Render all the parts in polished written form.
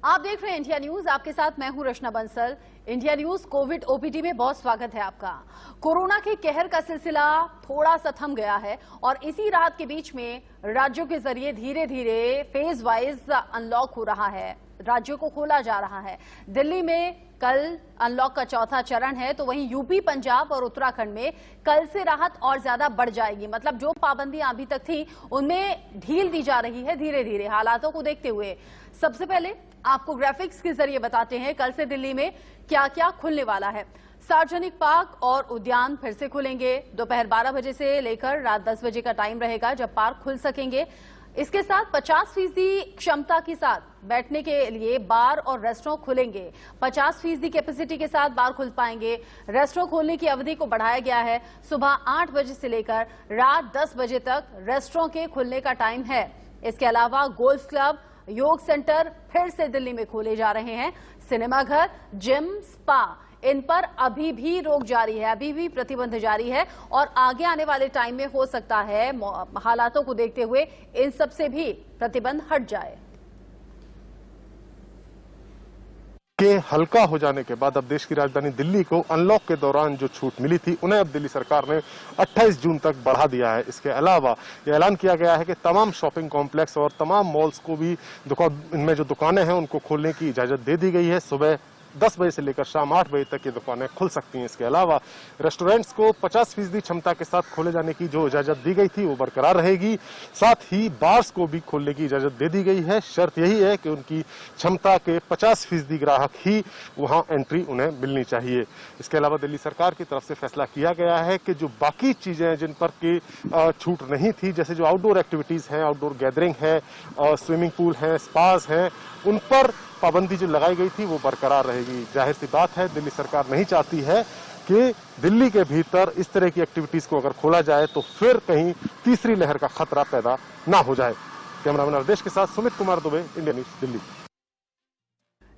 आप देख रहे हैं इंडिया न्यूज, आपके साथ मैं हूं Rachna Bansal. India news covid OPD में बहुत स्वागत है आपका। कोरोना के कहर का सिलसिला थोड़ा सा थम गया है और इसी रात के बीच में राज्यों के जरिए धीरे धीरे फेज वाइज अनलॉक हो रहा है, राज्यों को खोला जा रहा है। दिल्ली में कल अनलॉक का चौथा चरण है, तो वहीं यूपी, पंजाब और उत्तराखंड में कल से राहत और ज्यादा बढ़ जाएगी। मतलब जो पाबंदियां अभी तक थी उनमें ढील दी जा रही है धीरे धीरे हालातों को देखते हुए। सबसे पहले आपको ग्राफिक्स के जरिए बताते हैं कल से दिल्ली में क्या क्या खुलने वाला है। सार्वजनिक पार्क और उद्यान फिर से खुलेंगे। दोपहर 12 बजे से लेकर रात 10 बजे का टाइम रहेगा जब पार्क खुल सकेंगे। इसके साथ 50% क्षमता के साथ बैठने के लिए बार और रेस्टोरेंट खुलेंगे। 50% कैपेसिटी के साथ बार खुल पाएंगे। रेस्टोरेंट खोलने की अवधि को बढ़ाया गया है। सुबह 8 बजे से लेकर रात 10 बजे तक रेस्टोरेंट के खुलने का टाइम है। इसके अलावा गोल्फ क्लब, योग सेंटर फिर से दिल्ली में खोले जा रहे हैं। सिनेमाघर, जिम, स्पा, इन पर अभी भी रोक जारी है, अभी भी प्रतिबंध जारी है और आगे आने वाले टाइम में हो सकता है हालातों को देखते हुए इन सब से भी प्रतिबंध हट जाए। के हल्का हो जाने के बाद अब देश की राजधानी दिल्ली को अनलॉक के दौरान जो छूट मिली थी उन्हें अब दिल्ली सरकार ने 28 जून तक बढ़ा दिया है। इसके अलावा यह ऐलान किया गया है कि तमाम शॉपिंग कॉम्प्लेक्स और तमाम मॉल्स को भी इनमें जो दुकानें हैं उनको खोलने की इजाजत दे दी गई है। सुबह 10 बजे से लेकर शाम 8 बजे तक ये दुकानें खुल सकती हैं। इसके अलावा रेस्टोरेंट्स को 50% क्षमता के साथ खोले जाने की जो इजाजत दी गई थी वो बरकरार रहेगी। साथ ही बार्स को भी खोलने की इजाजत दे दी गई है। शर्त यही है कि उनकी क्षमता के 50% ग्राहक ही वहां एंट्री उन्हें मिलनी चाहिए। इसके अलावा दिल्ली सरकार की तरफ से फैसला किया गया है कि जो बाकी चीजें जिन पर की छूट नहीं थी, जैसे जो आउटडोर एक्टिविटीज हैं, आउटडोर गैदरिंग है, स्विमिंग पूल है, स्पास हैं, उन पर पाबंदी जो लगाई गई थी वो बरकरार रहेगी। जाहिर सी बात है दिल्ली सरकार नहीं चाहती है कि दिल्ली के भीतर इस तरह की एक्टिविटीज को अगर खोला जाए तो फिर कहीं तीसरी लहर का खतरा पैदा ना हो जाए। कैमरामैन अर्देश के साथ Sumit Kumar Dubey, India news, Delhi.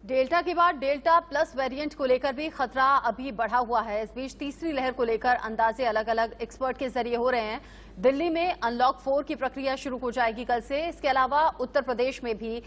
Delta के बाद डेल्टा प्लस वेरिएंट को लेकर भी खतरा अभी बढ़ा हुआ है। इस बीच तीसरी लहर को लेकर अंदाजे अलग अलग एक्सपर्ट के जरिए हो रहे हैं। दिल्ली में अनलॉक 4 की प्रक्रिया शुरू हो जाएगी कल से। इसके अलावा उत्तर प्रदेश में भी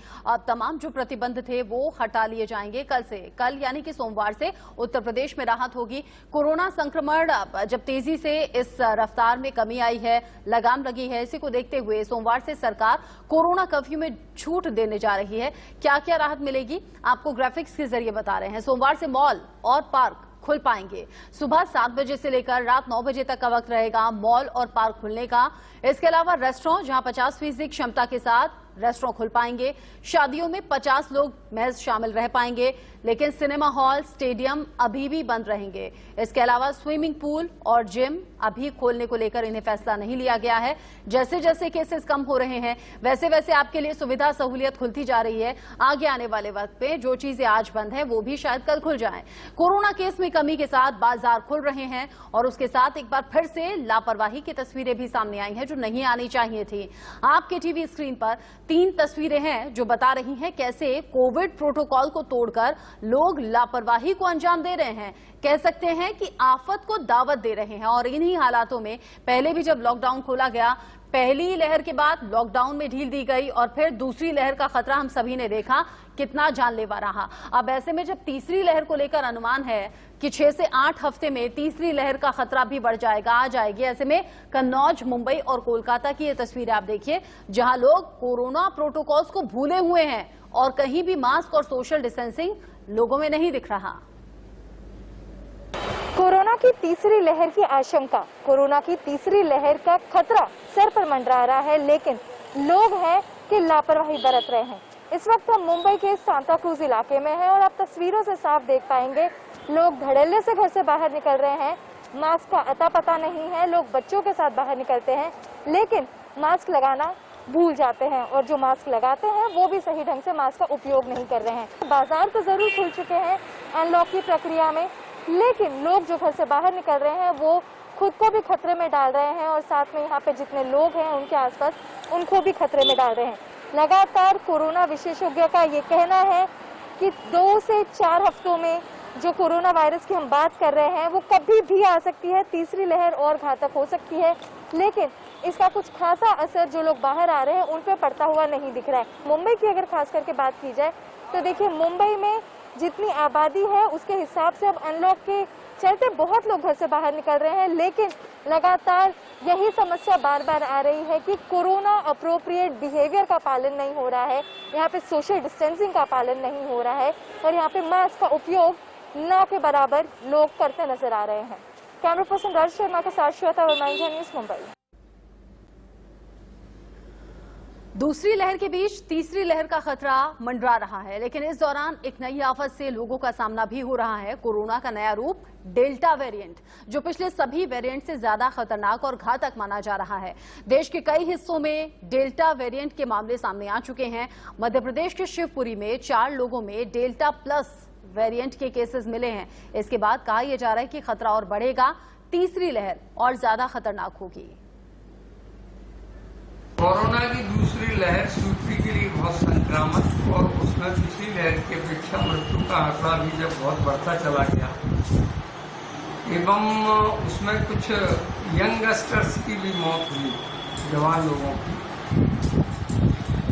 तमाम जो प्रतिबंध थे वो हटा लिए जाएंगे कल से। कल यानी कि सोमवार से उत्तर प्रदेश में राहत होगी। कोरोना संक्रमण जब तेजी से इस रफ्तार में कमी आई है, लगाम लगी है, इसी को देखते हुए सोमवार से सरकार कोरोना कर्फ्यू में छूट देने जा रही है। क्या क्या राहत मिलेगी आपको ग्राफिक्स के जरिए बता रहे हैं। सोमवार से मॉल और पार्क खुल पाएंगे। सुबह 7 बजे से लेकर रात 9 बजे तक का वक्त रहेगा मॉल और पार्क खुलने का। इसके अलावा रेस्टोरेंट, जहां 50% क्षमता के साथ रेस्टोरेंट खुल पाएंगे। शादियों में 50 लोग महज शामिल रह पाएंगे, लेकिन सिनेमा हॉल, स्टेडियम अभी भी बंद रहेंगे। इसके अलावा स्विमिंग पूल और जिम अभी खोलने को लेकर इन्हें फैसला नहीं लिया गया है। जैसे जैसे केसेस कम हो रहे हैं वैसे वैसे आपके लिए सुविधा सहूलियत खुलती जा रही है। आगे आने वाले वक्त में जो चीजें आज बंद है वो भी शायद कल खुल जाएं। कोरोना केस में कमी के साथ बाजार खुल रहे हैं और उसके साथ एक बार फिर से लापरवाही की तस्वीरें भी सामने आई हैं जो नहीं आनी चाहिए थी। आपके टीवी स्क्रीन पर 3 तस्वीरें हैं जो बता रही हैं कैसे कोविड प्रोटोकॉल को तोड़कर लोग लापरवाही को अंजाम दे रहे हैं। कह सकते हैं कि आफत को दावत दे रहे हैं और इन्हीं हालातों में पहले भी जब लॉकडाउन खोला गया, पहली लहर के बाद लॉकडाउन में ढील दी गई और फिर दूसरी लहर का खतरा हम सभी ने देखा कितना जानलेवा रहा। अब ऐसे में जब तीसरी लहर को लेकर अनुमान है कि 6 से 8 हफ्ते में तीसरी लहर का खतरा भी बढ़ जाएगा, आ जाएगी। ऐसे में कन्नौज, मुंबई और कोलकाता की ये तस्वीरें आप देखिए जहां लोग कोरोना प्रोटोकॉल्स को भूले हुए हैं और कहीं भी मास्क और सोशल डिस्टेंसिंग लोगों में नहीं दिख रहा। कोरोना की तीसरी लहर की आशंका, कोरोना की तीसरी लहर का खतरा सर पर मंडरा रहा है, लेकिन लोग हैं कि लापरवाही बरत रहे हैं। इस वक्त हम मुंबई के सांता क्रूज इलाके में हैं और आप तस्वीरों से साफ देख पाएंगे लोग धड़ल्ले से घर से बाहर निकल रहे हैं। मास्क का अता पता नहीं है। लोग बच्चों के साथ बाहर निकलते हैं लेकिन मास्क लगाना भूल जाते हैं और जो मास्क लगाते हैं वो भी सही ढंग से मास्क का उपयोग नहीं कर रहे हैं। बाजार तो जरूर खुल चुके हैं अनलॉक की प्रक्रिया में, लेकिन लोग जो घर से बाहर निकल रहे हैं वो खुद को भी खतरे में डाल रहे हैं और साथ में यहाँ पे जितने लोग हैं उनके आसपास उनको भी खतरे में डाल रहे हैं। लगातार कोरोना विशेषज्ञों का ये कहना है कि 2 से 4 हफ्तों में जो कोरोना वायरस की हम बात कर रहे हैं वो कभी भी आ सकती है। तीसरी लहर और घातक हो सकती है, लेकिन इसका कुछ खासा असर जो लोग बाहर आ रहे हैं उन पे पड़ता हुआ नहीं दिख रहा है। मुंबई की अगर खास करके बात की जाए तो देखिए, मुंबई में जितनी आबादी है उसके हिसाब से अब अनलॉक के चलते बहुत लोग घर से बाहर निकल रहे हैं, लेकिन लगातार यही समस्या बार बार आ रही है कि कोरोना अप्रोप्रिएट बिहेवियर का पालन नहीं हो रहा है, यहाँ पे सोशल डिस्टेंसिंग का पालन नहीं हो रहा है और यहाँ पे मास्क का उपयोग न के बराबर लोग करते नजर आ रहे हैं। कैमरा पर्सन राज शर्मा के साथ श्वेता वर्मा, इंडिया न्यूज़, मुंबई। दूसरी लहर के बीच तीसरी लहर का खतरा मंडरा रहा है, लेकिन इस दौरान एक नई आफत से लोगों का सामना भी हो रहा है। कोरोना का नया रूप डेल्टा वेरिएंट, जो पिछले सभी वेरिएंट से ज्यादा खतरनाक और घातक माना जा रहा है। देश के कई हिस्सों में डेल्टा वेरिएंट के मामले सामने आ चुके हैं। मध्य प्रदेश के शिवपुरी में 4 लोगों में डेल्टा प्लस वेरिएंट के केसेस मिले हैं। इसके बाद कहा यह जा रहा है कि खतरा और बढ़ेगा, तीसरी लहर और ज्यादा खतरनाक होगी। कोरोना की दूसरी लहर शिवपुरी के लिए बहुत संक्रामक और उसमें पिछली लहर की अपेक्षा मृत्यु का आंकड़ा भी जब बहुत बढ़ता चला गया एवं उसमें कुछ यंगस्टर्स की भी मौत हुई, जवान लोगों की,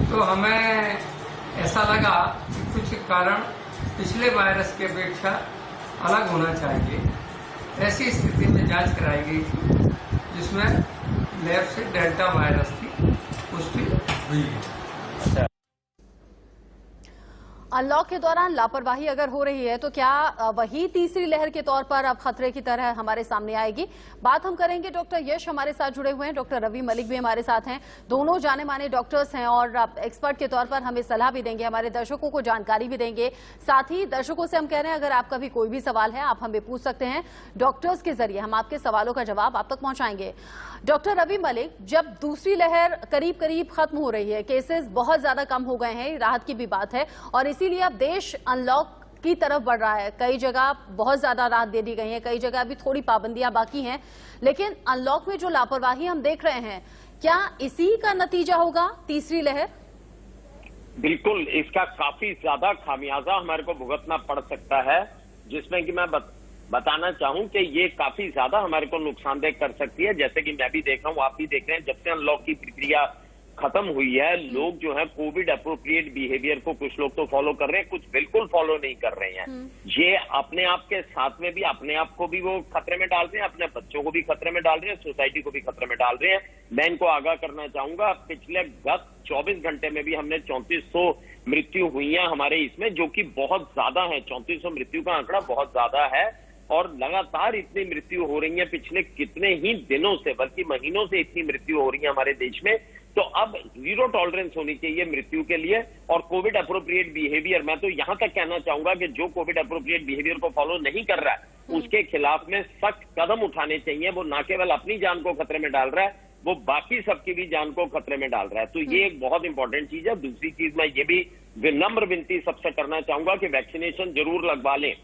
तो हमें ऐसा लगा कि कुछ कारण पिछले वायरस की अपेक्षा अलग होना चाहिए। ऐसी स्थिति में जांच कराई गई थी जिसमें लैब से डेल्टा वायरस की पुष्टि हुई है। अनलॉक के दौरान लापरवाही अगर हो रही है तो क्या वही तीसरी लहर के तौर पर अब खतरे की तरह हमारे सामने आएगी? बात हम करेंगे। डॉक्टर यश हमारे साथ जुड़े हुए हैं, डॉक्टर रवि मलिक भी हमारे साथ हैं। दोनों जाने माने डॉक्टर्स हैं और एक्सपर्ट के तौर पर हमें सलाह भी देंगे, हमारे दर्शकों को जानकारी भी देंगे। साथ ही दर्शकों से हम कह रहे हैं, अगर आपका भी कोई भी सवाल है आप हमें पूछ सकते हैं। डॉक्टर्स के जरिए हम आपके सवालों का जवाब आप तक पहुंचाएंगे। डॉक्टर रवि मलिक, जब दूसरी लहर करीब करीब खत्म हो रही है, केसेस बहुत ज्यादा कम हो गए हैं, राहत की भी बात है, और इसीलिए अब देश अनलॉक की तरफ बढ़ रहा है। कई जगह बहुत ज्यादा राहत दे दी गई है, कई जगह अभी थोड़ी पाबंदियां बाकी हैं, लेकिन अनलॉक में जो लापरवाही हम देख रहे हैं, क्या इसी का नतीजा होगा तीसरी लहर? बिल्कुल, इसका काफी ज्यादा खामियाजा हमारे को भुगतना पड़ सकता है, जिसमें कि मैं बताना चाहूं कि ये काफी ज्यादा हमारे को नुकसानदेह कर सकती है। जैसे कि मैं भी देख रहा हूं, आप भी देख रहे हैं, जब से अनलॉक की प्रक्रिया खत्म हुई है, लोग जो है कोविड अप्रोप्रिएट बिहेवियर को कुछ लोग तो फॉलो कर रहे हैं, कुछ बिल्कुल फॉलो नहीं कर रहे हैं। ये अपने आप के साथ में भी अपने आप को भी वो खतरे में डाल रहे हैं, अपने बच्चों को भी खतरे में डाल रहे हैं, सोसाइटी को भी खतरे में डाल रहे हैं। मैं इनको आगाह करना चाहूंगा, पिछले गत 24 घंटे में भी हमने 3400 मृत्यु हुई है हमारे इसमें, जो कि बहुत ज्यादा है। 3400 मृत्यु का आंकड़ा बहुत ज्यादा है और लगातार इतनी मृत्यु हो रही है पिछले कितने ही दिनों से, बल्कि महीनों से इतनी मृत्यु हो रही है हमारे देश में। तो अब जीरो टॉलरेंस होनी चाहिए मृत्यु के लिए। और कोविड अप्रोप्रिएट बिहेवियर, मैं तो यहां तक कहना चाहूंगा कि जो कोविड अप्रोप्रिएट बिहेवियर को फॉलो नहीं कर रहा है उसके खिलाफ में सख्त कदम उठाने चाहिए। वो न केवल अपनी जान को खतरे में डाल रहा है, वो बाकी सबकी भी जान को खतरे में डाल रहा है। तो ये एक बहुत इंपॉर्टेंट चीज है। दूसरी चीज मैं ये भी विनम्र विनती सबसे करना चाहूंगा कि वैक्सीनेशन जरूर लगवा लें।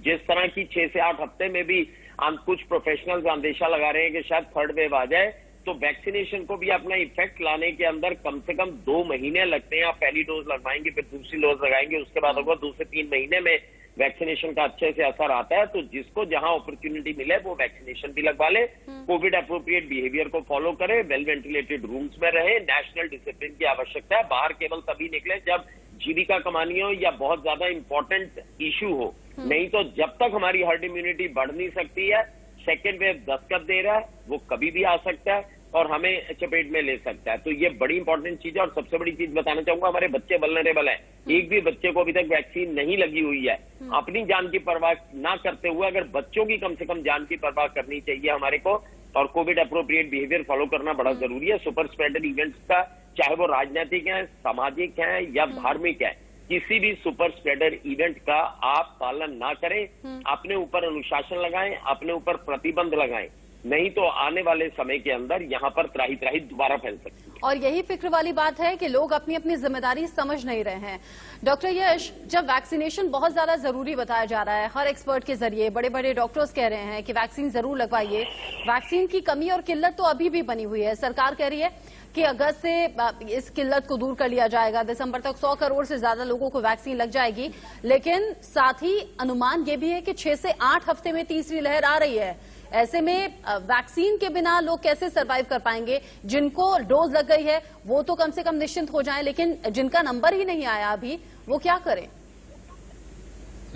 जिस तरह की 6 से 8 हफ्ते में भी कुछ प्रोफेशनल्स अंदेशा लगा रहे हैं कि शायद थर्ड वेव आ जाए, तो वैक्सीनेशन को भी अपना इफेक्ट लाने के अंदर कम से कम 2 महीने लगते हैं। आप पहली डोज लगवाएंगे, फिर दूसरी डोज लगाएंगे, उसके बाद होगा 2 से 3 महीने में वैक्सीनेशन का अच्छे से असर आता है। तो जिसको जहां अपॉर्चुनिटी मिले वो वैक्सीनेशन भी लगवा ले, कोविड अप्रोप्रिएट बिहेवियर को फॉलो करे, वेल वेंटिलेटेड रूम्स में रहे, नेशनल डिसिप्लिन की आवश्यकता है। बाहर केवल तभी निकले जब जीविका कमानी हो या बहुत ज्यादा इंपॉर्टेंट इश्यू हो, नहीं तो जब तक हमारी हर्ड इम्यूनिटी बढ़ नहीं सकती है, सेकेंड वेव दस्तक दे रहा है, वो कभी भी आ सकता है और हमें चपेट में ले सकता है। तो ये बड़ी इंपॉर्टेंट चीज है। और सबसे बड़ी चीज बताना चाहूंगा, हमारे बच्चे वल्नरेबल हैं। एक भी बच्चे को अभी तक वैक्सीन नहीं लगी हुई है। अपनी जान की परवाह ना करते हुए अगर बच्चों की कम से कम जान की परवाह करनी चाहिए हमारे को, और कोविड अप्रोप्रिएट बिहेवियर फॉलो करना बड़ा जरूरी है। सुपर स्प्रेडर इवेंट्स का, चाहे वो राजनीतिक है, सामाजिक है या धार्मिक है, किसी भी सुपर स्प्रेडर इवेंट का आप पालन ना करें, अपने ऊपर अनुशासन लगाएं, अपने ऊपर प्रतिबंध लगाएं, नहीं तो आने वाले समय के अंदर यहाँ पर त्राही त्राही दोबारा फैल सकती है। और यही फिक्र वाली बात है कि लोग अपनी अपनी जिम्मेदारी समझ नहीं रहे हैं। डॉक्टर यश, जब वैक्सीनेशन बहुत ज्यादा जरूरी बताया जा रहा है, हर एक्सपर्ट के जरिए बड़े बड़े डॉक्टर्स कह रहे हैं कि वैक्सीन जरूर लगवाइए, वैक्सीन की कमी और किल्लत तो अभी भी बनी हुई है। सरकार कह रही है कि अगस्त से इस किल्लत को दूर कर लिया जाएगा, दिसंबर तक 100 करोड़ से ज्यादा लोगों को वैक्सीन लग जाएगी, लेकिन साथ ही अनुमान ये भी है कि 6 से 8 हफ्ते में तीसरी लहर आ रही है। ऐसे में वैक्सीन के बिना लोग कैसे सरवाइव कर पाएंगे? जिनको डोज लग गई है वो तो कम से कम निश्चिंत हो जाएं, लेकिन जिनका नंबर ही नहीं आया अभी, वो क्या करें?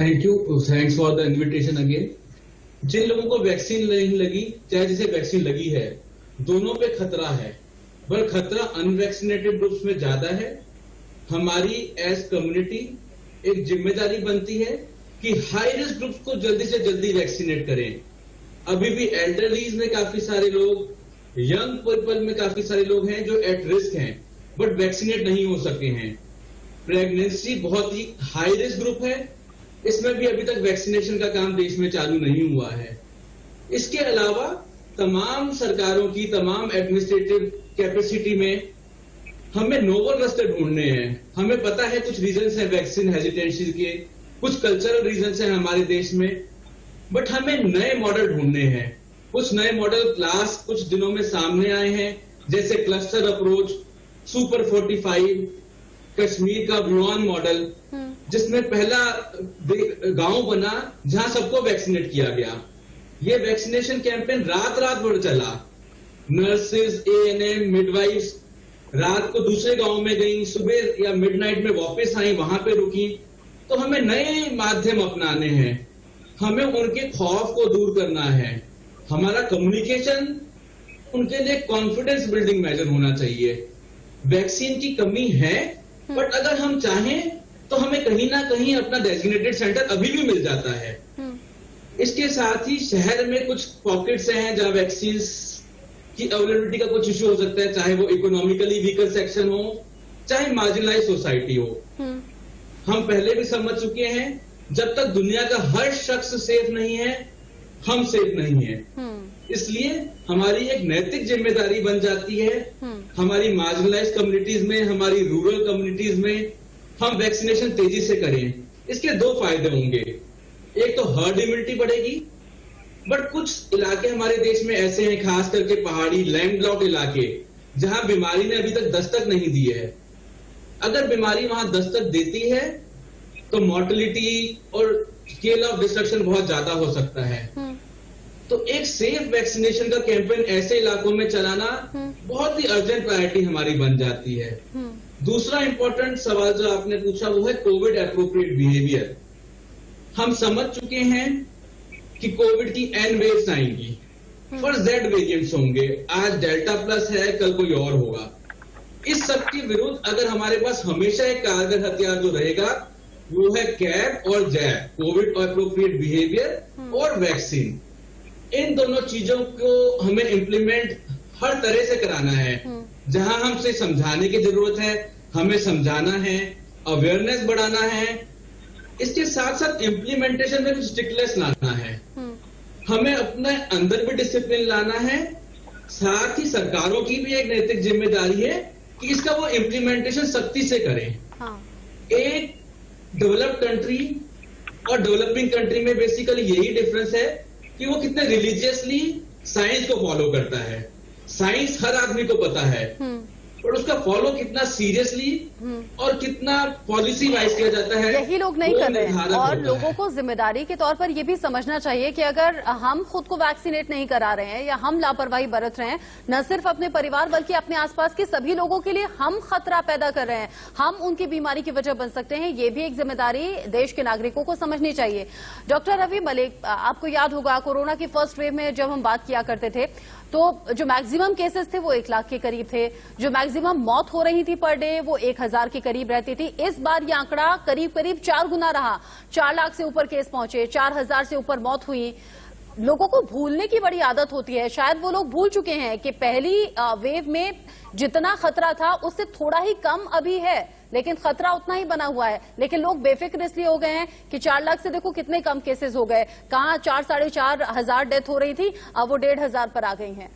Thank you, thanks for the invitation again. जिन लोगों को वैक्सीन नहीं लगी, चाहे जिसे वैक्सीन लगी है, दोनों पे खतरा है, पर खतरा अनवैक्सीनेटेड ग्रुप्स में ज्यादा है। हमारी एज कम्युनिटी एक जिम्मेदारी बनती है कि हाई रिस्क ग्रुप्स को जल्दी से जल्दी वैक्सीनेट करें। अभी भी एल्डरलीज में काफी सारे लोग, यंग पीपल में काफी सारे लोग हैं जो एट रिस्क हैं, बट वैक्सीनेट नहीं हो सके हैं। प्रेगनेंसी बहुत ही हाई रिस्क ग्रुप है, इसमें भी अभी तक वैक्सीनेशन का काम देश में चालू नहीं हुआ है। इसके अलावा तमाम सरकारों की तमाम एडमिनिस्ट्रेटिव कैपेसिटी में हमें नोवल रास्ते ढूंढने हैं। हमें पता है कुछ रीजंस हैं वैक्सीन हेजिटेंसी के, कुछ कल्चरल रीजंस हैं हमारे देश में, बट हमें नए मॉडल ढूंढने हैं। कुछ नए मॉडल क्लास कुछ दिनों में सामने आए हैं, जैसे क्लस्टर अप्रोच, सुपर 45, कश्मीर का ब्लॉन मॉडल, जिसमें पहला गांव बना जहां सबको वैक्सीनेट किया गया। ये वैक्सीनेशन कैंपेन रात रात भर चला। नर्सेज, एएनएम, मिडवाइफ्स रात को दूसरे गांव में गई, सुबह या मिडनाइट में वापस आई, वहां पे रुकी। तो हमें नए माध्यम अपनाने हैं, हमें उनके खौफ को दूर करना है। हमारा कम्युनिकेशन उनके लिए कॉन्फिडेंस बिल्डिंग मेजर होना चाहिए। वैक्सीन की कमी है, बट अगर हम चाहें तो हमें कहीं ना कहीं अपना डेजिग्नेटेड सेंटर अभी भी मिल जाता है। इसके साथ ही शहर में कुछ पॉकेट्स हैं जहां वैक्सीन की अवेलेबिलिटी का कुछ इश्यू हो सकता है, चाहे वो इकोनॉमिकली वीकर सेक्शन हो, चाहे मार्जिनलाइज सोसाइटी हो। हम पहले भी समझ चुके हैं, जब तक दुनिया का हर शख्स सेफ नहीं है, हम सेफ नहीं है। इसलिए हमारी एक नैतिक जिम्मेदारी बन जाती है, हमारी मार्जिनलाइज कम्युनिटीज में, हमारी रूरल कम्युनिटीज में हम वैक्सीनेशन तेजी से करें। इसके दो फायदे होंगे, एक तो हर्ड इम्यूनिटी बढ़ेगी, बट कुछ इलाके हमारे देश में ऐसे हैं, खास करके पहाड़ी लैंडलॉक्ड इलाके, जहां बीमारी ने अभी तक दस्तक नहीं दी है। अगर बीमारी वहां दस्तक देती है तो मॉर्टेलिटी और स्केल ऑफ डिस्ट्रक्शन बहुत ज्यादा हो सकता है। तो एक सेफ वैक्सीनेशन का कैंपेन ऐसे इलाकों में चलाना बहुत ही अर्जेंट प्रायोरिटी हमारी बन जाती है। दूसरा इंपॉर्टेंट सवाल जो आपने पूछा वो है कोविड एप्रोप्रिएट बिहेवियर। हम समझ चुके हैं कि कोविड की एन वेव्स आएंगी, फर्स्ट जेड वेरिएंट्स होंगे, आज डेल्टा प्लस है, कल कोई और होगा। इस सब के विरुद्ध अगर हमारे पास हमेशा एक कारगर हथियार जो रहेगा वो है कैब और जैब, कोविड एप्रोप्रिएट बिहेवियर और वैक्सीन। इन दोनों चीजों को हमें इम्प्लीमेंट हर तरह से कराना है। जहां हमसे समझाने की जरूरत है, हमें समझाना है, अवेयरनेस बढ़ाना है। इसके साथ साथ इम्प्लीमेंटेशन में कुछ स्ट्रिक्टनेस लाना है। हमें अपने अंदर भी डिसिप्लिन लाना है, साथ ही सरकारों की भी एक नैतिक जिम्मेदारी है कि इसका वो इम्प्लीमेंटेशन सख्ती से करें। एक डेवलप्ड कंट्री और डेवलपिंग कंट्री में बेसिकली यही डिफरेंस है कि वो कितने रिलीजियसली साइंस को फॉलो करता है। साइंस हर आदमी को पता है, पर उसका फॉलो कितना सीरियसली और कितना पॉलिसी वाइज किया जाता है, यही लोग नहीं कर रहे हैं। और लोगों को जिम्मेदारी के तौर पर यह भी समझना चाहिए कि अगर हम खुद को वैक्सीनेट नहीं करा रहे हैं या हम लापरवाही बरत रहे हैं, न सिर्फ अपने परिवार बल्कि अपने आसपास के सभी लोगों के लिए हम खतरा पैदा कर रहे हैं, हम उनकी बीमारी की वजह बन सकते हैं। ये भी एक जिम्मेदारी देश के नागरिकों को समझनी चाहिए। डॉक्टर रवि मलिक, आपको याद होगा कोरोना की फर्स्ट वेव में जब हम बात किया करते थे तो जो मैक्सिमम केसेस थे वो 1 लाख के करीब थे, जो मैक्सिमम मौत हो रही थी पर डे वो 1000 के करीब रहती थी। इस बार ये आंकड़ा करीब करीब 4 गुना रहा, 4 लाख से ऊपर केस पहुंचे, 4000 से ऊपर मौत हुई। लोगों को भूलने की बड़ी आदत होती है, शायद वो लोग भूल चुके हैं कि पहली वेव में जितना खतरा था उससे थोड़ा ही कम अभी है, लेकिन खतरा उतना ही बना हुआ है। लेकिन लोग बेफिक्र इसलिए हो गए हैं कि 4 लाख से देखो कितने कम केसेस हो गए, कहां 4-4.5 डेथ हो रही थी, अब वो 1500 पर आ गई हैं।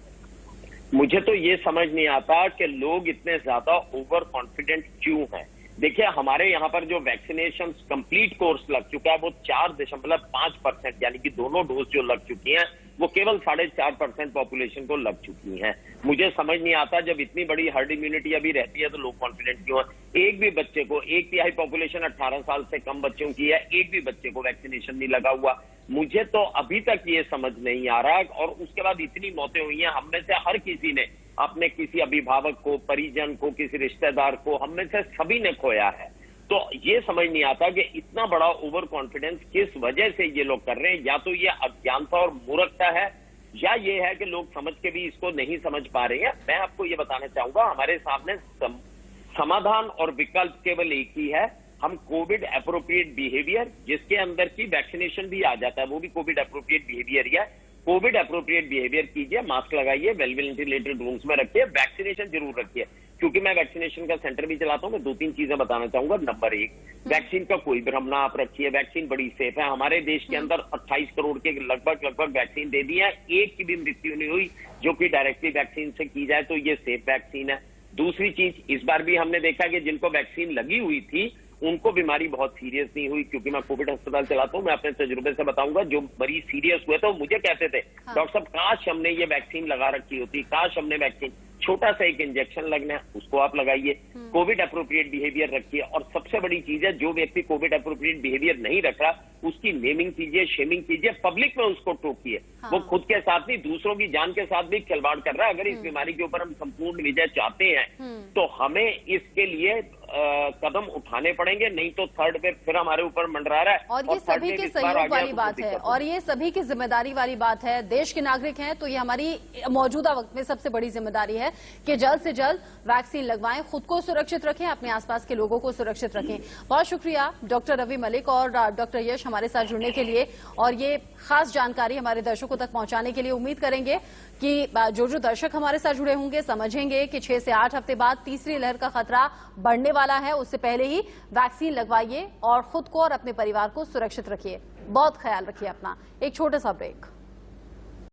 मुझे तो ये समझ नहीं आता कि लोग इतने ज्यादा ओवर कॉन्फिडेंट क्यों हैं। देखिए, हमारे यहाँ पर जो वैक्सीनेशन कंप्लीट कोर्स लग चुका है वो 4.5% यानी कि दोनों डोज जो लग चुकी हैं वो केवल 4.5% पॉपुलेशन को लग चुकी हैं। मुझे समझ नहीं आता, जब इतनी बड़ी हर्ड इम्यूनिटी अभी रहती है तो लोग कॉन्फिडेंट क्यों है। एक भी बच्चे को, 1/3 पॉपुलेशन 18 साल से कम बच्चों की है, एक भी बच्चे को वैक्सीनेशन नहीं लगा हुआ। मुझे तो अभी तक ये समझ नहीं आ रहा। और उसके बाद इतनी मौतें हुई हैं, हम में से हर किसी ने अपने किसी अभिभावक को, परिजन को, किसी रिश्तेदार को, हम में से सभी ने खोया है। तो ये समझ नहीं आता कि इतना बड़ा ओवर कॉन्फिडेंस किस वजह से ये लोग कर रहे हैं। या तो ये अज्ञानता और मूर्खता है, या ये है कि लोग समझ के भी इसको नहीं समझ पा रहे हैं। मैं आपको ये बताना चाहूंगा, हमारे सामने समाधान और विकल्प केवल एक ही है। हम कोविड एप्रोप्रिएट बिहेवियर, जिसके अंदर की वैक्सीनेशन भी आ जाता है, वो भी कोविड एप्रोप्रिएट बिहेवियर ही है। कोविड एप्रोप्रिएट बिहेवियर कीजिए, मास्क लगाइए, वेल वेंटिलेटेड रूम्स में रखिए, वैक्सीनेशन जरूर रखिए। क्योंकि मैं वैक्सीनेशन का सेंटर भी चलाता हूं, मैं 2-3 चीजें बताना चाहूंगा। नंबर 1, वैक्सीन का कोई भ्रम ना आप रखिए, वैक्सीन बड़ी सेफ है। हमारे देश के अंदर 28 करोड़ के लगभग वैक्सीन दे दी है, एक की भी मृत्यु नहीं हुई, जो कि डायरेक्टली वैक्सीन से की जाए तो ये सेफ वैक्सीन है। दूसरी चीज, इस बार भी हमने देखा कि जिनको वैक्सीन लगी हुई थी उनको बीमारी बहुत सीरियस नहीं हुई। क्योंकि मैं कोविड अस्पताल चलाता हूं, मैं अपने तजुर्बे से बताऊंगा, जो मरीज सीरियस हुए तो मुझे कहते थे, डॉक्टर साहब काश हमने ये वैक्सीन लगा रखी होती, काश हमने वैक्सीन, छोटा सा एक इंजेक्शन लगना है उसको आप लगाइए, कोविड एप्रोप्रिएट बिहेवियर रखिए। और सबसे बड़ी चीज है, जो व्यक्ति कोविड एप्रोप्रिएट बिहेवियर नहीं रख रहा उसकी नेमिंग कीजिए, शेमिंग कीजिए, पब्लिक में उसको टोकिए। वो खुद के साथ नहीं, दूसरों की जान के साथ भी खिलवाड़ कर रहा है। अगर इस बीमारी के ऊपर हम संपूर्ण विजय चाहते हैं तो हमें इसके लिए कदम उठाने पड़ेंगे, नहीं तो थर्ड वेव फिर हमारे ऊपर मंडरा रहा है। और ये सभी के सहयोग वाली बात है, और ये सभी की जिम्मेदारी वाली बात है। देश के नागरिक हैं तो ये हमारी मौजूदा वक्त में सबसे बड़ी जिम्मेदारी है कि जल्द से जल्द वैक्सीन लगवाएं, खुद को सुरक्षित रखें, अपने आसपास के लोगों को सुरक्षित रखें। बहुत शुक्रिया डॉक्टर रवि मलिक और डॉक्टर यश हमारे साथ जुड़ने के लिए, और ये खास जानकारी हमारे दर्शकों तक पहुंचाने के लिए। उम्मीद करेंगे कि जो दर्शक हमारे साथ जुड़े होंगे समझेंगे कि 6 से 8 हफ्ते बाद तीसरी लहर का खतरा बढ़ने वाला है। उससे पहले ही वैक्सीन लगवाइए और खुद को और अपने परिवार को सुरक्षित रखिए। बहुत ख्याल रखिए अपना। एक छोटा सा ब्रेक।